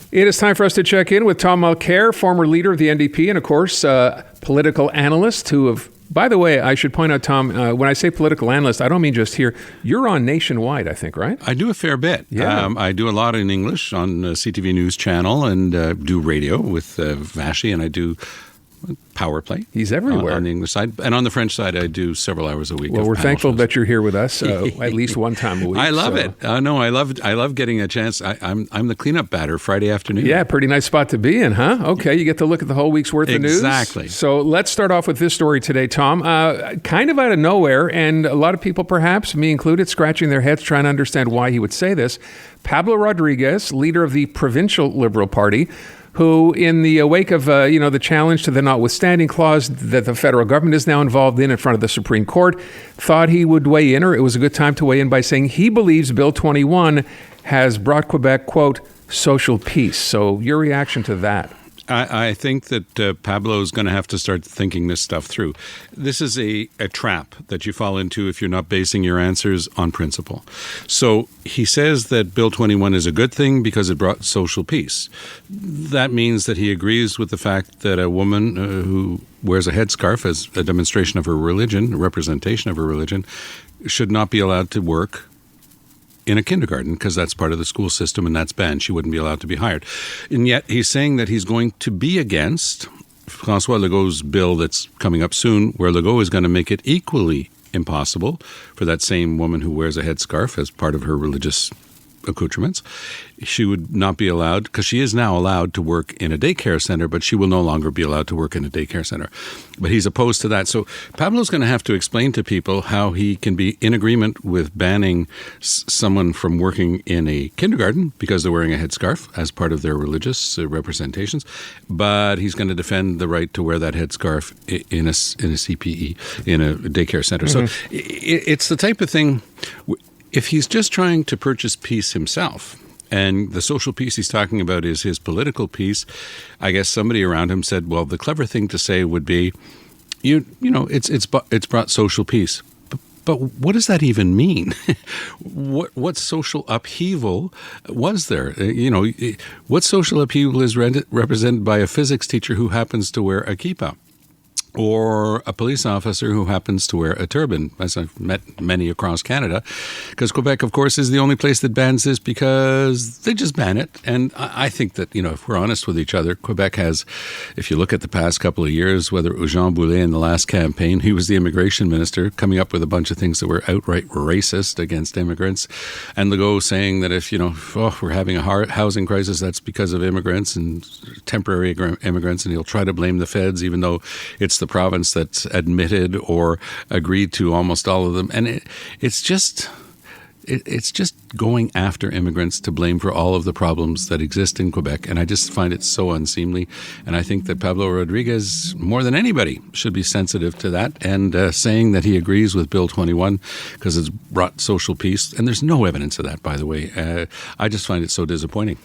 It is time for us to check in with Tom Mulcair, former leader of the NDP and, of course, political analyst who have, by the way, I should point out, Tom, when I say political analyst, I don't mean just here. You're on nationwide, I think, right? I do a fair bit. Yeah. I do a lot in English on CTV News Channel and do radio with Vashi, and I do Power Play. He's everywhere. On the English side. And on the French side, I do several hours a week. Well, we're thankful that you're here with us at least one time a week. I love it. No, I love getting a chance. I'm the cleanup batter Friday afternoon. Yeah, pretty nice spot to be in, huh? Okay, you get to look at the whole week's worth of news. Exactly. So let's start off with this story today, Tom. Kind of out of nowhere, and a lot of people, perhaps, me included, scratching their heads trying to understand why he would say this. Pablo Rodriguez, leader of the Provincial Liberal Party, who, in the wake of the challenge to the notwithstanding clause that the federal government is now involved in front of the Supreme Court, thought he would weigh in, or it was a good time to weigh in by saying he believes Bill 21 has brought Quebec, quote, social peace. So your reaction to that? I think that Pablo is going to have to start thinking this stuff through. This is a trap that you fall into if you're not basing your answers on principle. So he says that Bill 21 is a good thing because it brought social peace. That means that he agrees with the fact that a woman who wears a headscarf as a demonstration of her religion, a representation of her religion, should not be allowed to work in a kindergarten because that's part of the school system and that's banned. She wouldn't be allowed to be hired. And yet he's saying that he's going to be against François Legault's bill that's coming up soon, where Legault is going to make it equally impossible for that same woman who wears a headscarf as part of her religious accoutrements. She would not be allowed, because she is now allowed to work in a daycare center, but she will no longer be allowed to work in a daycare center. But he's opposed to that. So Pablo's going to have to explain to people how he can be in agreement with banning someone from working in a kindergarten because they're wearing a headscarf as part of their religious representations, but he's going to defend the right to wear that headscarf in a CPE, in a daycare center. Mm-hmm. So it's the type of thing, if he's just trying to purchase peace himself, and the social peace he's talking about is his political peace, I guess somebody around him said, well, the clever thing to say would be, it's brought social peace. But what does that even mean? What social upheaval was there? What social upheaval is represented by a physics teacher who happens to wear a kippah? Or a police officer who happens to wear a turban, as I've met many across Canada, because Quebec, of course, is the only place that bans this because they just ban it. And I think that, if we're honest with each other, Quebec has, if you look at the past couple of years, whether it was Jean Boulet in the last campaign, he was the immigration minister, coming up with a bunch of things that were outright racist against immigrants, and Legault saying that if, we're having a housing crisis, that's because of immigrants and temporary immigrants, and he'll try to blame the feds, even though it's the province that's admitted or agreed to almost all of them. And it's just going after immigrants to blame for all of the problems that exist in Quebec. And I just find it so unseemly. And I think that Pablo Rodriguez, more than anybody, should be sensitive to that and saying that he agrees with Bill 21 because it's brought social peace. And there's no evidence of that, by the way. I just find it so disappointing.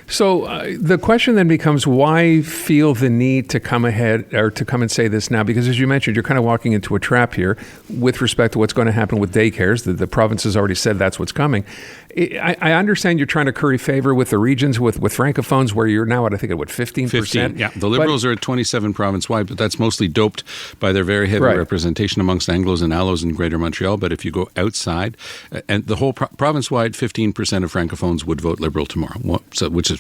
So the question then becomes, why feel the need to come ahead or to come and say this now? Because as you mentioned, you're kind of walking into a trap here with respect to what's going to happen with daycares. The province has already said that's what's coming. I understand you're trying to curry favor with the regions, with francophones, where you're now at, I think, at what, 15%? 15, yeah. The Liberals are at 27 province-wide, but that's mostly doped by their very heavy representation amongst Anglos and Allos in Greater Montreal. But if you go outside, and the whole province-wide, 15% of francophones would vote Liberal tomorrow, which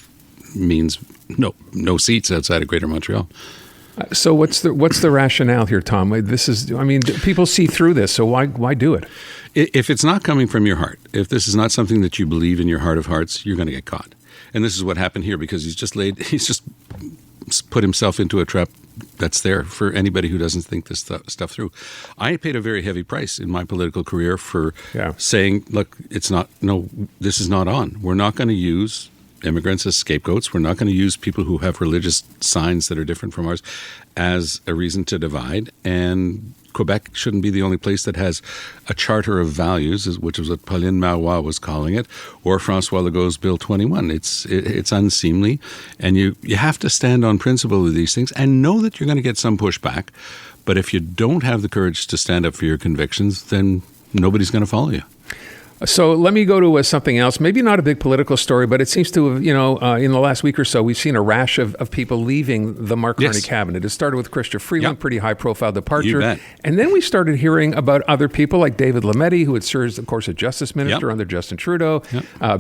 means no seats outside of Greater Montreal. So what's the rationale here, Tom? People see through this, so why do it? If it's not coming from your heart, if this is not something that you believe in your heart of hearts, you're going to get caught. And this is what happened here, because he's just put himself into a trap that's there for anybody who doesn't think this stuff through. I paid a very heavy price in my political career for saying, look, this is not on. We're not going to use immigrants as scapegoats. We're not going to use people who have religious signs that are different from ours as a reason to divide. And Quebec shouldn't be the only place that has a charter of values, which is what Pauline Marois was calling it, or François Legault's Bill 21. It's unseemly, and you have to stand on principle with these things and know that you're going to get some pushback. But if you don't have the courage to stand up for your convictions, then nobody's going to follow you. So let me go to something else. Maybe not a big political story, but it seems to have, in the last week or so, we've seen a rash of people leaving the Mark Carney cabinet. It started with Chrystia Freeland, pretty high-profile departure. You bet. And then we started hearing about other people like David Lametti, who had served, of course, as Justice Minister under Justin Trudeau,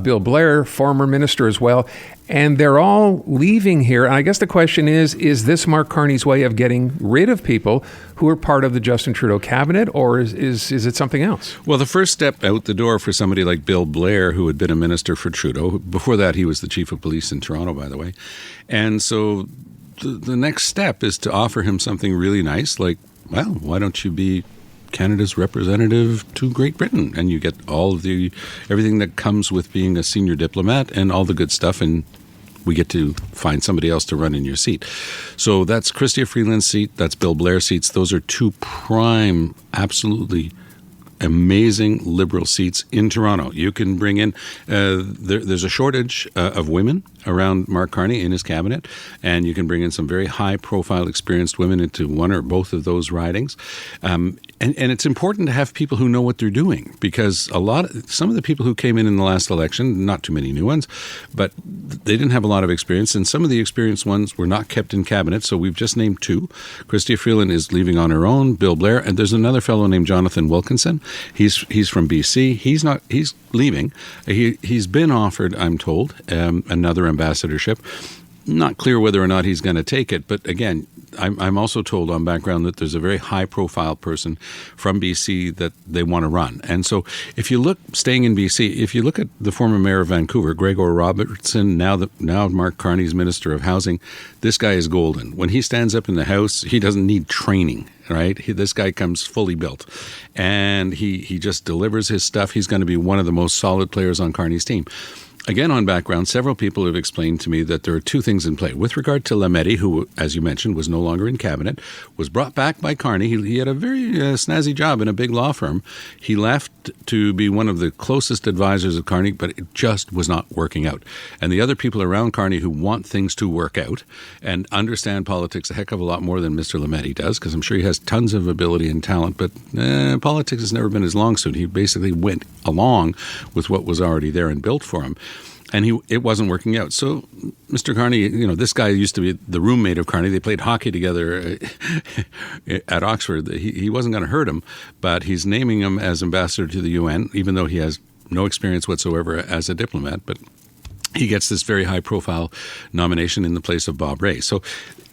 Bill Blair, former minister as well. And they're all leaving here. And I guess the question is this Mark Carney's way of getting rid of people who are part of the Justin Trudeau cabinet, or is it something else? Well, the first step out the door for somebody like Bill Blair, who had been a minister for Trudeau, before that he was the chief of police in Toronto, by the way. And so the next step is to offer him something really nice, like, well, why don't you be Canada's representative to Great Britain, and you get all of everything that comes with being a senior diplomat and all the good stuff, and we get to find somebody else to run in your seat. So that's Chrystia Freeland's seat, that's Bill Blair's seats. Those are two prime, absolutely amazing Liberal seats in Toronto. You can bring in, there's a shortage of women around Mark Carney in his cabinet, and you can bring in some very high-profile, experienced women into one or both of those ridings. And it's important to have people who know what they're doing, because some of the people who came in the last election, not too many new ones, but they didn't have a lot of experience, and some of the experienced ones were not kept in cabinet. So we've just named two. Chrystia Freeland is leaving on her own, Bill Blair, and there's another fellow named Jonathan Wilkinson. He's from BC. He's leaving. He's been offered, I'm told, another ambassadorship. Not clear whether or not he's going to take it, but again, I'm also told on background that there's a very high-profile person from BC that they want to run. And so if you look, staying in BC, if you look at the former mayor of Vancouver, Gregor Robertson, now Mark Carney's Minister of Housing, this guy is golden. When he stands up in the House, he doesn't need training, right? This guy comes fully built, and he just delivers his stuff. He's going to be one of the most solid players on Carney's team. Again, on background, several people have explained to me that there are two things in play. With regard to Lametti, who, as you mentioned, was no longer in cabinet, was brought back by Carney. He had a very snazzy job in a big law firm. He left to be one of the closest advisors of Carney, but it just was not working out. And the other people around Carney who want things to work out and understand politics a heck of a lot more than Mr. Lametti does, because I'm sure he has tons of ability and talent, but politics has never been his long suit. He basically went along with what was already there and built for him. And it wasn't working out. So Mr. Carney, this guy used to be the roommate of Carney. They played hockey together at Oxford. He wasn't going to hurt him, but he's naming him as ambassador to the UN, even though he has no experience whatsoever as a diplomat. But he gets this very high-profile nomination in the place of Bob Rae. So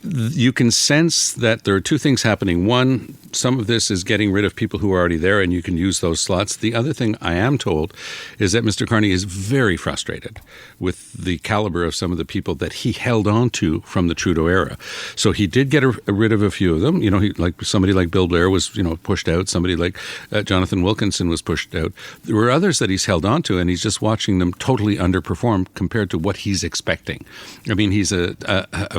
you can sense that there are two things happening. One, some of this is getting rid of people who are already there, and you can use those slots. The other thing I am told is that Mr. Carney is very frustrated with the caliber of some of the people that he held on to from the Trudeau era. So he did get rid of a few of them. Somebody like Bill Blair was, pushed out. Somebody like Jonathan Wilkinson was pushed out. There were others that he's held on to, and he's just watching them totally underperform compared to what he's expecting. I mean, he's a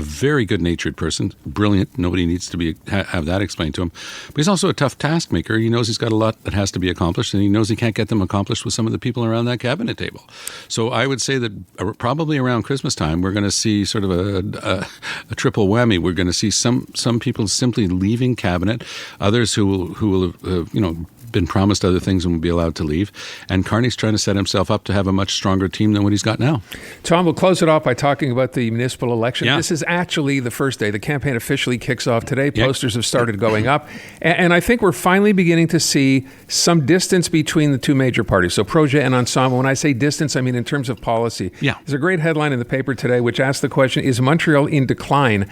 very good-natured person, brilliant. Nobody needs to have that explained to him. But he's also a tough taskmaker. He knows he's got a lot that has to be accomplished, and he knows he can't get them accomplished with some of the people around that cabinet table. So I would say that probably around Christmas time, we're going to see sort of a triple whammy. We're going to see some people simply leaving cabinet, others who will have, been promised other things and will be allowed to leave. And Carney's trying to set himself up to have a much stronger team than what he's got now. Tom, we'll close it off by talking about the municipal election. Yeah. This is actually the first day. The campaign officially kicks off today. Posters have started going up. And I think we're finally beginning to see some distance between the two major parties. So Projet and Ensemble. When I say distance, I mean in terms of policy. Yeah. There's a great headline in the paper today which asks the question, is Montreal in decline?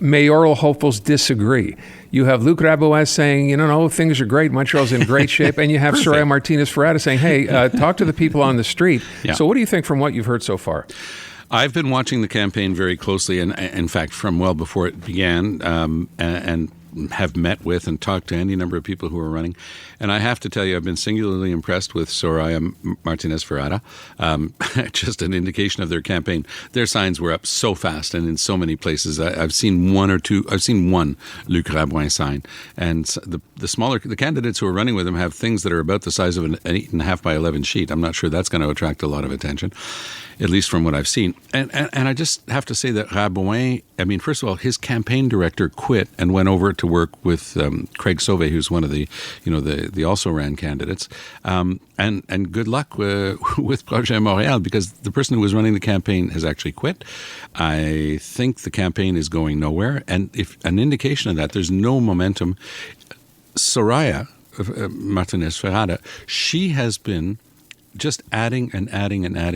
Mayoral hopefuls disagree. You have Luc Rabouin saying, no, things are great. Montreal's in great shape. And you have Soraya Martinez-Ferrata saying, hey, talk to the people on the street. Yeah. So what do you think from what you've heard so far? I've been watching the campaign very closely, and in fact, from well before it began, and have met with and talked to any number of people who are running. And I have to tell you, I've been singularly impressed with Soraya Martinez-Ferrata. Just an indication of their campaign. Their signs were up so fast and in so many places. I've seen one Luc Rabouin sign. And the candidates who are running with him have things that are about the size of an 8.5 by 11 sheet. I'm not sure that's going to attract a lot of attention. at least from what I've seen. And I just have to say that Rabouin, I mean, first of all, his campaign director quit and went over to work with Craig Sauvé, who's one of the also-ran candidates. And good luck with Projet Montréal, because the person who was running the campaign has actually quit. I think the campaign is going nowhere. And if an indication of that, there's no momentum. Soraya Martinez-Ferrada, she has been just adding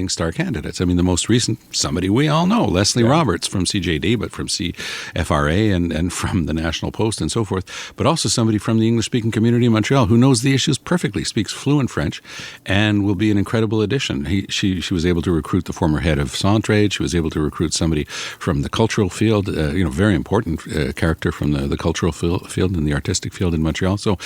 star candidates. I mean, the most recent, somebody we all know, Leslie Roberts from CJAD, but from CFRA and from the National Post and so forth, but also somebody from the English-speaking community in Montreal who knows the issues perfectly, speaks fluent French, and will be an incredible addition. She was able to recruit the former head of Centraide. She was able to recruit somebody from the cultural field, very important character from the cultural field and the artistic field in Montreal. So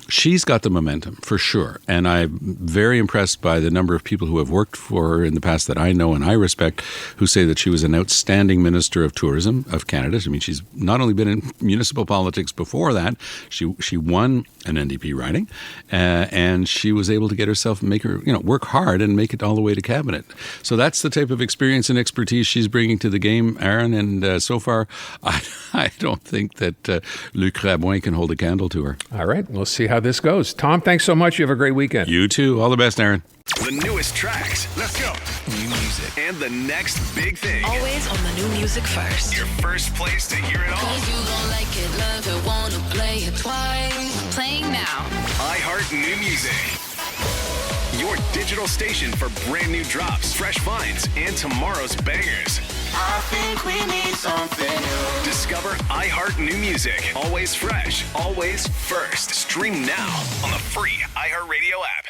she's got the momentum for sure, and I'm very impressed by the number of people who have worked for her in the past that I know and I respect, who say that she was an outstanding Minister of Tourism of Canada. I mean, she's not only been in municipal politics before that, she won an NDP riding, and she was able to get herself, work hard and make it all the way to cabinet. So that's the type of experience and expertise she's bringing to the game, Aaron. And so far, I don't think that Luc Rabouin can hold a candle to her. All right, we'll see how this goes. Tom, thanks so much. You have a great weekend. You too. All the best, Aaron. The newest tracks. Let's go. New music. And the next big thing. Always on the new music first. Your first place to hear it all. 'Cause you gon' like it, love it, wanna play it twice. Playing now. iHeart New Music. Your digital station for brand new drops, fresh finds, and tomorrow's bangers. I think we need something new. Discover iHeart New Music. Always fresh, always first. Stream now on the free iHeartRadio app.